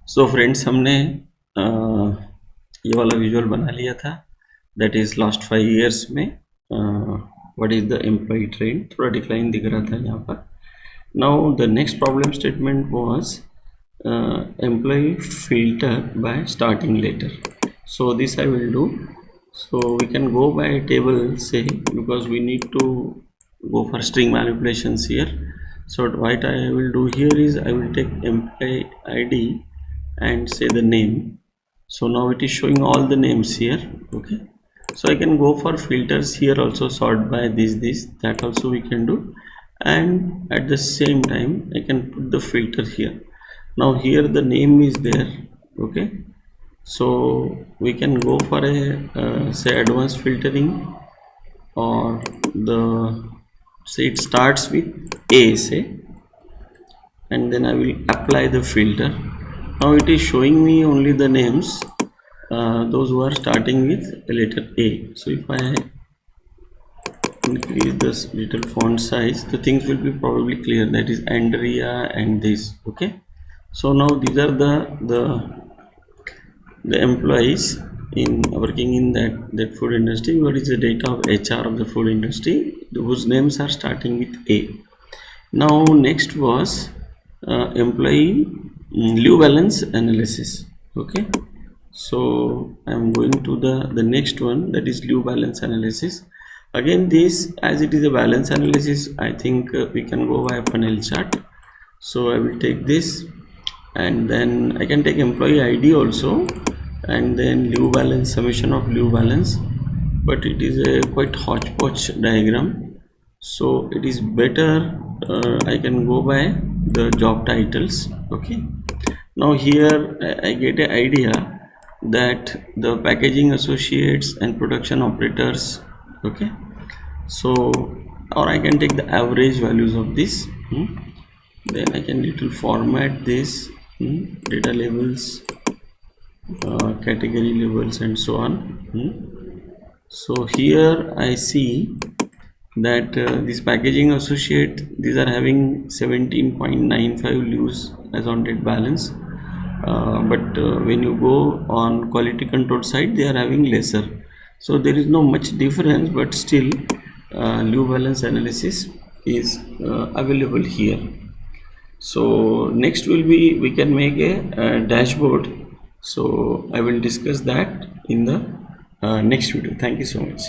So friends, हमने ये वाला विजुअल बना लिया था। दैट इज लास्ट 5 years में what is the employ trend, थोड़ा डिक्लाइन दिख रहा था यहाँ पर। Now the next problem statement was employ filter by starting letter. So this I will do. So we can go by table, say, because we need to go for string manipulations here. So what I will do here is I will take employee ID and say the name. So now it is showing all the names here. Okay, so I can go for filters here also, sort by this that also we can do, and at the same time I can put the filter here. Now here the name is there. Okay, so we can go for a say advanced filtering, or the say it starts with A, say, and then I will apply the filter. Now it is showing me only the names, those who are starting with the letter A. So if I increase this little font size, the things will be probably clear. That is Andrea and this. Okay, so now these are the employees in working in that food industry. What is the data of HR of the food industry, whose names are starting with A. Now next was employee leave balance analysis. Okay, so I am going to the next one, that is leave balance analysis. Again, this, as it is a balance analysis, I think we can go by a funnel chart. So I will take this, and then I can take employee ID also, and then leave balance, summation of leave balance, but it is a quite hodgepodge diagram, so it is better I can go by the job titles. Okay, now here I get an idea that the packaging associates and production operators. Okay, so, or I can take the average values of this. Then I can little format this, data labels, category labels, and so on. So here I see that this packaging associate, these are having 17.95 leaves as on date balance, but when you go on quality control side, they are having lesser. So there is no much difference, but still leave balance analysis is available here. So next will be, we can make a dashboard. So I will discuss that in the next video. Thank you so much.